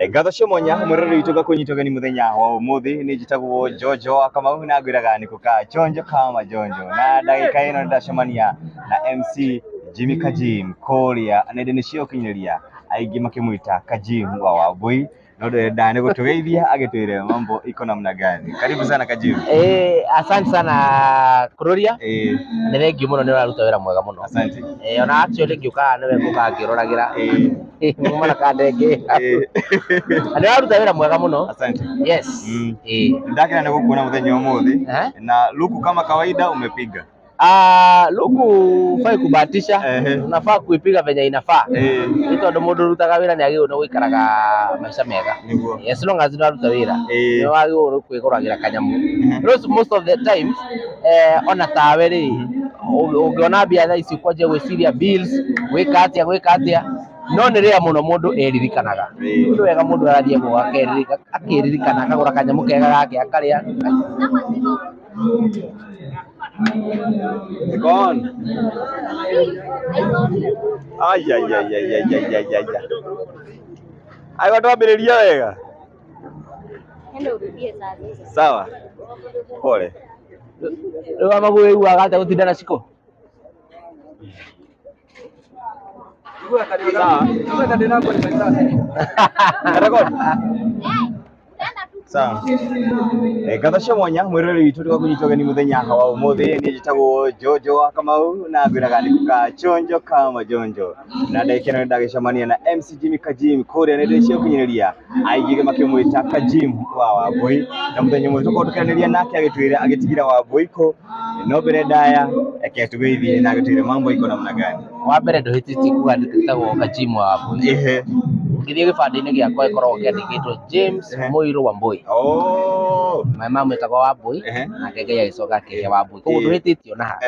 Ngatho cio mwanya mwirori witũ gakunyitogeni muthenya wa umuthi ni njitagwo Jojo Kamau na ngwiraga ni kuka chonjo kama jonjo na ndagika ino ndacemania na MC Jimmy Kajim Korea nende cio kinyeria aingi makimwita Kajim wa Wambui no ndenda ni gutugeithia agitwire mambo iko namna gani. Karibu sana Kajim. Asante sana Kururia. Ni thengiũ muno ni uraruta wĩra mwega muno. Asante. Ona actually ngiuka niwe nguka ngĩroragira mumana kandenge ni uraruta wĩra mwega muno. Asante. Yes. Ndakira ni gukuona muthenya wa umuthi na luku kama kawaida umepiga. Luku fai kubahatisha, unafaa kuipiga venye inafaa. Ni tondu mundu rutaga wira ni agirwo no gwikaraga maisha mega. As long as uraruta wira ni wagirwo kwiguragira kanyamu. Most of the times ona tawe ri ungiona bia tha ici kwanje gwiciria bills gwika atia no ni ria muno mundu eririkanaga. Mundu wega mundu arathie go akeririkana akagura kanyamu kega gake akaria. Gone. Ay. Ai watu wabiriria wega. Hello rudie sasa. Sawa. Pole. Leo magwe huwa hata utindana siko. Sawa. Sawa. Ngatho cio mwanya mwirori witũ tũgakunyitogeni muthenya wa umuthi ni njitagwo Jojo Kamau na ngwiraga ni kuka chonjo kama jonjo na ndagikeno ndagicemania na MC Jimmy Kajim Korea nende cio kinyeria aingĩ makimwita Kajim wa Wambui na muthenya ũmwe tũkũtukaniria nake agitwira agitigira Wambui ko no mbere ndaya akĩtugeithie na agitwire mambo iko namna gani. Wa mbere nduhitĩtie kuga ndĩtagwo Kajim wa Wambui. Ngithie gibande-inĩ giakwa ikoragwo kiandĩkĩtwo James Muiru Wambui. My mom etagwo Wambui na Ngai agicoka akĩria Wambui. Koguo nduhĩtĩtie ona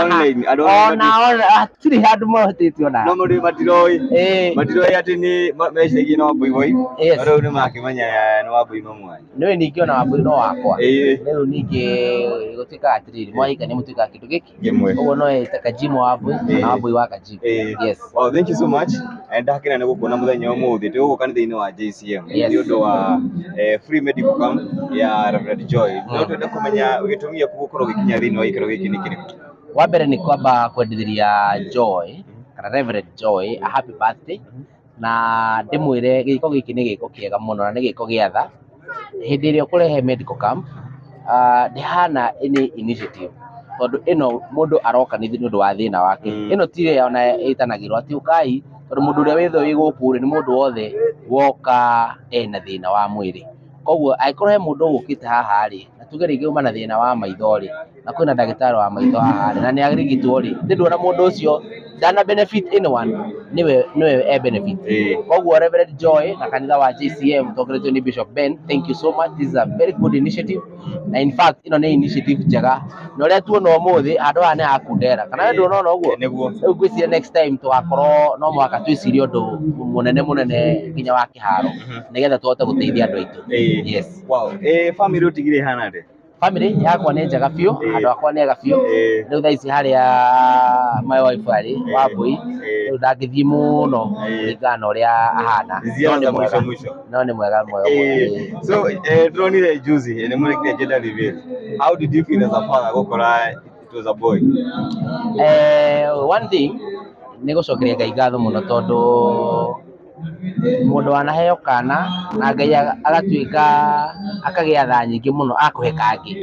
online ona tiri handu mohĩtĩtie ona no mũndũ matiroi atĩ ni meciragia na Wambui boy rĩu nĩ makĩmenya nĩ Wambui mamwe nĩwe ningĩ ona Wambui no wakwa rĩu ningĩ gũtuĩka atĩrĩrĩ mwahikania mũtuĩkaga kĩndũ gĩkĩ koguo no ete Kajim wa Wambui na Wambui wa Kajim. Yes. Wow, thank you so much. Ndakĩra nĩ gũkuona muthenya wa umuthi tũgũka kanitha-inĩ wa JCM nĩ ũndũ wa free medical camp ya Reverend Joy. No twende kũmenya gĩtũmi gĩaku gũkorwo gĩkinya thĩinĩ wa ikĩro gĩkĩ nĩ kĩrĩkũ? Wa mbere nĩ kwamba kwendithĩria Joy kana Reverend Joy a happy birthday na ndĩmwĩre gĩko gĩkĩ nĩ gĩko kĩega mũno na nĩ gĩko gĩa tha. Hĩndĩ ĩrĩa ũkũrehe medical camp ndĩhana any initiative tondu ĩno mũndũ aroka nĩ ũndũ wa thĩna wake. Ĩno ti ona ĩtanagĩrwo atĩ ũkai tondu mũndũ ũrĩa wĩtho wĩ gũkũ nĩ mũndũ wothe woka ena thĩna wa mwĩrĩ. Koguo angĩkorwo he mũndũ ũgũkĩte haha rĩ na tuge rĩngĩ uma na thĩna wa maitho rĩ na kwĩna ndagĩtarĩ wa maitho haha rĩ na nĩ arigitwo rĩ ndĩruona mũndũ ũcio dana benefit anyone niwe benefit. Koguo Reverend Joy na kanitha wa JCM tongoretio ni Bishop Ben, thank you so much. This is a very good initiative na in fact ino nĩ initiative njega na ũrĩa tuona ũmũthĩ andũ aya nĩ akundera kana wewe ndũrona ũguo rĩu ngwĩciria next time tũgakorwo no mũhaka twĩcirie ũndũ mũnene nginya wa kĩharo nĩgetha tũhote gũteithia andũ aitũ. Yes. Wow. Family ũtigire hana rĩ? Family yakwa nĩ njega biũ, andũ akwa nĩ ega biũ. Rĩu thaa ici harĩa my wife arĩ Wambui rĩu ndangĩthiĩ mũno kũringana na ũrĩa ahana no nĩ mwega mũno. So turonire juzi nĩ mũrekire gender reveal. How did you feel as a father gũkora it was a boy? One thing nĩ gũcokeria Ngai ngatho mũno tondũ mũndũ wanaheo kana na Ngai agatuĩka akagĩa tha nyingĩ mũno akũhe kangĩ.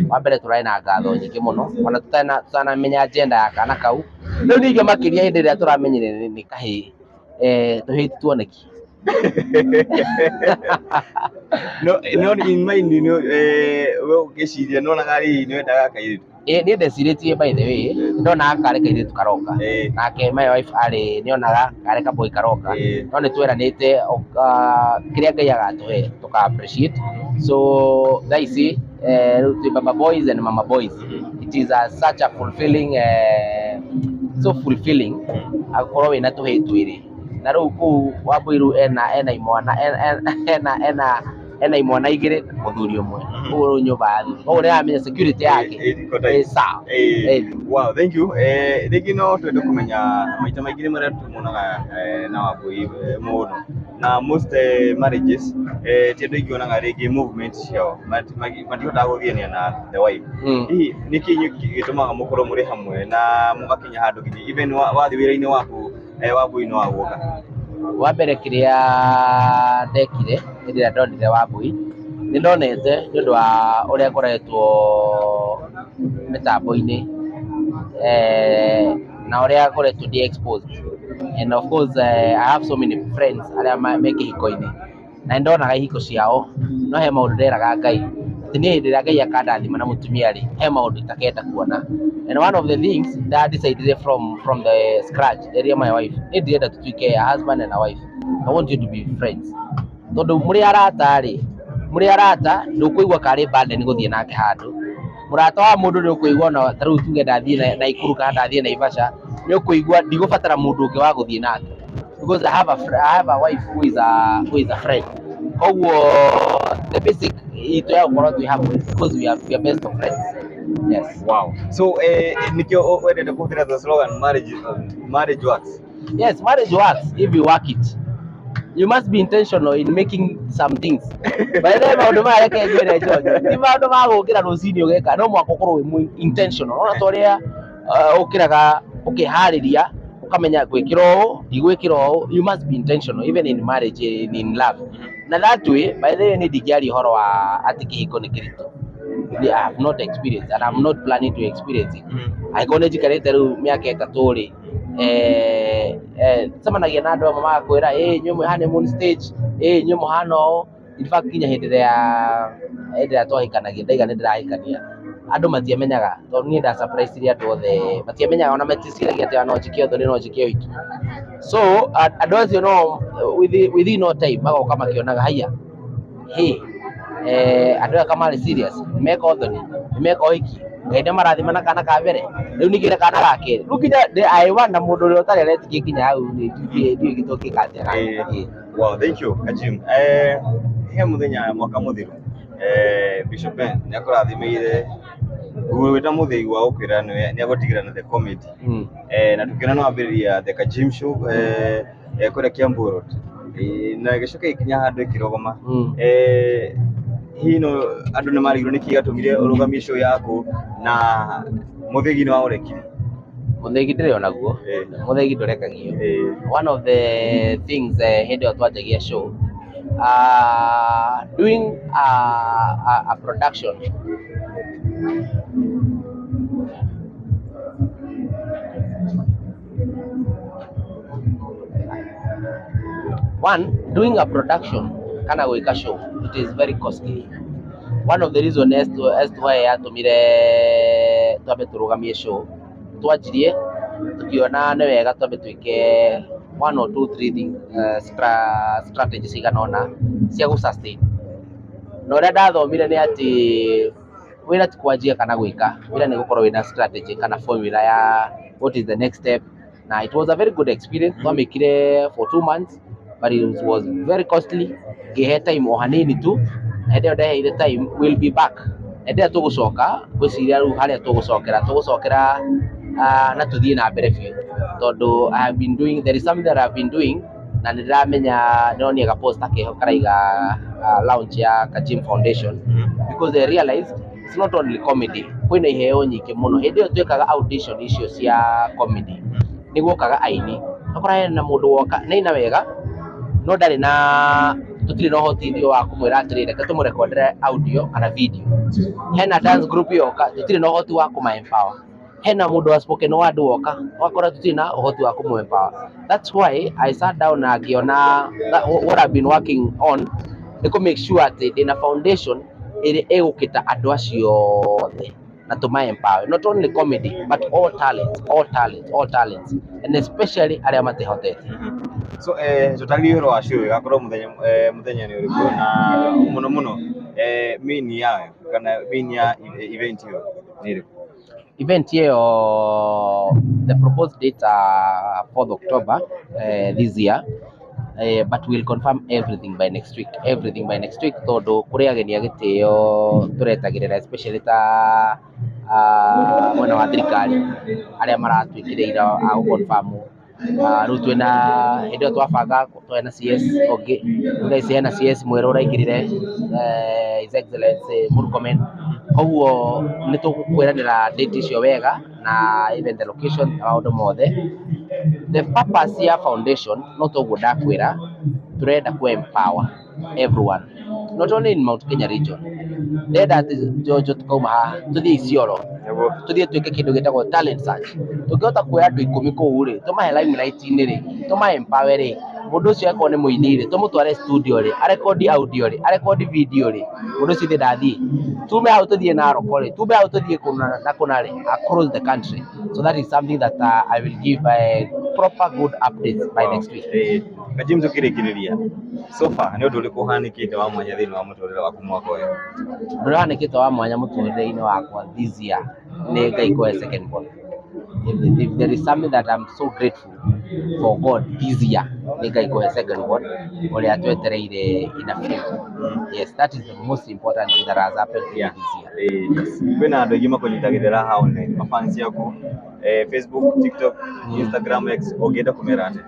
Wa mbere tũrarĩ na ngatho nyingĩ mũno ona tũtanamenya agenda ya kana kau. Rĩu ningĩ makĩria hĩndĩ ĩrĩa tũramenyire nĩ kahĩĩ tũhĩti tuoneki. No in mind we ũgĩciria nĩwonaga hihi nĩwendaga kairĩtu? Niĩ ndecirĩtie by the way ndonaga karĩ kairĩtu karoka nake my wife arĩ nĩonaga karĩ kaboy karoka no nĩ tweranĩte kĩrĩa Ngai agatũhe tũka appreciate. So thaa ici rĩu twĩ baba boys and mama boys. It is such a fulfilling so fulfilling akorwo wĩna tũhĩĩ twĩrĩ na rĩu kũu Wambui rĩu ena imwana igĩrĩ mũthuri ũmwe ũguo rĩu nyũmba ya thutha koguo nĩramenya security yake ĩ sawa. Wow, thank you. Rĩngĩ no twende kũmenya maita maingĩ nĩ marĩa tũmuonaga na Wambui mũno na most marriages ti andu ingi onaga rĩngĩ movement ciao matihotaga gũthiania na the wife. Hihi nĩ kĩĩ gĩtũmaga mũkorwo mũrĩ hamwe na mũgakinya handũ nginya even wathiĩ wĩra-inĩ waku Wambui no aguoka? Wa mbere kĩrĩa ndekire hĩndĩ ĩrĩa ndonire Wambui nĩ ndonete nĩ ũndũ wa ũrĩa ngoretwo mĩtambo-inĩ na ũrĩa ngoretwo ndĩ exposed, and of course I have so many friends arĩa me kĩhiko-inĩ na ndonaga ihiko ciao, no he maũndũ nderaga Ngai atĩ niĩ hĩndĩ ĩrĩa Ngai akandathima na mũtumia rĩ, he maũndũ itakenda kuona. And one of the things that I decided from the scratch area my wife, nĩ ndirenda tũtuĩke a husband and a wife. I want you to be friends. Tondũ mũrĩ arata rĩ, mũrĩ arata ndũkũigua karĩ burden gũthiĩ nake handũ. Mũrata wa mũndũ nĩ ũkũigua na ta rĩu tuge ndathiĩ na Ikuru kana ndathiĩ Naivasha, nĩ ũkũigua ndigũbatara mũndũ ũngĩ wa gũthiĩ nake, because I have a wife who is a friend. Koguo the basic itu ya gũkorwo twĩ hamwe because we are best of friends. Yes. Wow. So nikio wendete kũhũthĩra the slogan marriage works? Yes, marriage works if you work it. You must be intentional in making some things. By the way, maũndũ maya reke ngwĩre Jojo, ti maũndũ ma gũkĩra rũcinĩ ũgeka, no mwaka ũkorwo wĩ intentional. Ona ta ũrĩa ũkĩraga ũkĩharĩria ukamenya gwĩkĩra ũũ ndigwĩkĩra ũũ. You must be intentional even in marriage, in love. Na that way, by the way, nĩ ndingĩaria ũhoro wa atĩ kĩhiko nĩ kĩritũ. I have not experienced and I'm not planning to experience it. Angĩkorwo nĩ njikarĩte rĩu mĩaka ĩtatũ rĩ, cemanagia na andũ amwe magakwĩra nyuĩ mwĩ honeymoon stage, nyuĩ mũhana ũũ. In fact kinya hĩndĩ ĩrĩa twahikanagia ndaiga nĩ ndĩrahikania, andũ matiamenyaga tondũ niĩ nda surprise andũ othe, matiamenyaga ona maticiragia atĩ no njike ũthoni no njike ũhiki. So andũ acio no within no time magoka makĩonaga haiya andũ aya kama marĩ serious nĩ meka ũthoni, nĩ meka ũhiki, Ngai nĩ marathima na kana ka mbere, rĩu ningĩ kana ga kerĩ. Rĩu kinya aiwana mũndũ ũrĩa ũtarĩ aretĩkia kinya hau ndiũĩ gĩtũngĩka atĩa. Wow, thank you Kajim. He mũthenya mwaka mũthiru Bishop Ben nĩ akũrathimĩire gwĩta mũthĩi wa ũkwĩra nĩ agũtigĩra na the comedy na tũkĩona no ambĩrĩria the Kajim show kũrĩa Kiambu Road na gĩcoka ikinya handũ ĩkĩrogoma. Hihi no andũ nĩ marigirwo nĩ kĩĩ gatũmire ũrũgamie show yaku na mũthĩgi nĩ waũrekire? Mũthĩgi ndĩrĩ onaguo, mũthĩgi ndũrekagio. One of the things hĩndĩ ĩyo twanjagia show, doing a production, kana gwĩka show, it is very costly. One of the reasons as to why yatũmire twambe tũrũgamie show, twanjirie tukiona nĩ wega twambe twĩke 1 or 2 3 things, strategies cigana ũna cia gũ sustain. Na ũrĩa ndathomire nĩ atĩ wĩra ti kwanjia kana gwĩka, wĩra nĩ gũkorwo wĩna strategy kana formula ya what is the next step. Na it was a very good experience. Twamĩkire for 2 months but it was very costly. Ngĩhe time o hanini tu, hĩndĩ ĩyo ndeheire time, will be back. Hĩndĩ ĩyo tũgũcoka gwĩciria rĩu harĩa tũgũcokera na tũthiĩ na mbere biũ, tondũ there is something that I have been doing na nĩ ndĩramenya nĩronia ga post keho karaiga launch ya Kajim Foundation, because I realized it's not only comedy, kwĩna iheo nyingĩ mũno. Hĩndĩ ĩyo twĩkaga audition icio cia comedy nĩ gũkaga aini, akora hena mũndũ woka nĩ aina wega no ndarĩ na, tũtirĩ na ũhotithio wa kũmwĩra atĩrĩ reke tũmũrekondere audio kana video. Hena dance group yoka, tũtirĩ na ũhoti wa kũma-empower. Hena mũndũ wa spoken word woka, wakora tũtirĩ na ũhoti wa kũmũ-empower. That's why I sat down na ngĩona what I've been working on nĩ kũ make sure atĩ ndĩna foundation ĩrĩa ĩgũkĩta andũ acio othe na tũma-empower, not only comedy but all talents and especially arĩa matehotete. So tũtarĩrie ũhoro wa show ĩgakorwo mũthenya nĩ ũrĩkũ na mũno main yayo kana main ya event hiyo nĩ ĩrĩkũ? Event hiyo, the proposed date 4th October this year, but we'll confirm everything by next week. Tondũ kũrĩ ageni a gĩtĩo tũretagĩrĩra, especially ta mwena wa thirikari arĩa maratwĩkĩrĩra a confirm Rĩu twĩna hĩndĩ ĩyo twabanga twena CS ũngĩ thaa hena CS mwerũ ũraingĩrire His Excellency Murkomen, koguo nĩ tũkwĩranĩra date icio wega na even the location maũndũ mothe. The purpose ya foundation no toguo ndakwĩra, turenda ku empower everyone not only in Mount Kenya region. Ndenda atĩ Jojo tukauma haha tuthiĩ Isiolo, tuthiĩ twĩke kĩndũ gĩtagwo talent search. Tũngĩhota kuoya andũ 10 kũu rĩ, tũmahe limelight-inĩ rĩ, tũmahe empower rĩ, mũndũ ũcio akorwo nĩ mũini rĩ, tũmũtware studio rĩ, arekondi audio rĩ, arekondi video rĩ, mũndũ ũcio ndathiĩ, tume hau tũthiĩ Narok rĩ, tume hau tũthiĩ kũna rĩ, across the country. So that is something that I will give proper good updates by next week. Kajim tukirikiriria so far nĩ ũndũ ũrĩkũ ũhanĩkĩte wa mwanya thĩinĩ wa mũtũrĩre waku mwaka ũyũ? Ũndũ ũhanĩkĩte wa mwanya mũtũrĩre-inĩ wakwa this year nĩ Ngai kũhe second born. If there is something that I'm so grateful for God this year, nĩ Ngai kũhe second born ũrĩa twetereire in a few. Yes, that is the most important thing that has happened to me this year. Kwĩna andũ aingĩ makũnyitagĩrĩra hau nĩ mafans yaku Facebook, TikTok, Instagram, X, ũngĩenda kũmera atĩa?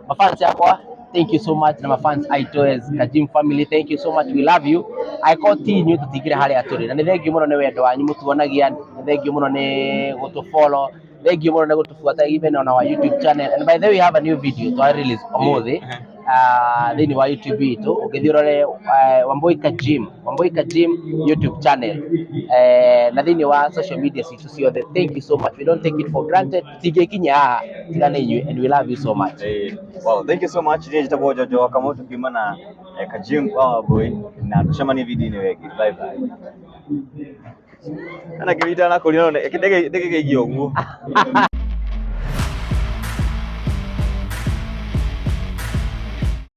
Mafans yakwa, thank you so much. Na mafans aitũ as Kajim family, thank you so much, we love you. I ti inyuĩ tũtigire harĩa tũrĩ, na nĩ thengiũ mũno nĩ wendo wanyu mũtuonagia, nĩ thengiũ mũno nĩ gũtũ-follow, thengiũ mũno nĩ gũtũbuata even on our YouTube channel. And by the way, we have a new video to release ũmũthĩ thĩinĩ wa YouTube itũ, ũngĩthiĩ ũrore Wambui Kajim YouTube channel na thĩinĩ wa social media citũ ciothe. Thank you so much, we don't take it for granted. Tingĩkinya haha tiga nĩ inyuĩ, and we love you so much. Wow, thank you so much. Niĩ njĩtagwo Jojo Kamau, tukiuma na Kajim Wambui na tucemanie video-inĩ wengĩ. Bye bye. Ana kĩrita na kũrĩa ndege ũguo.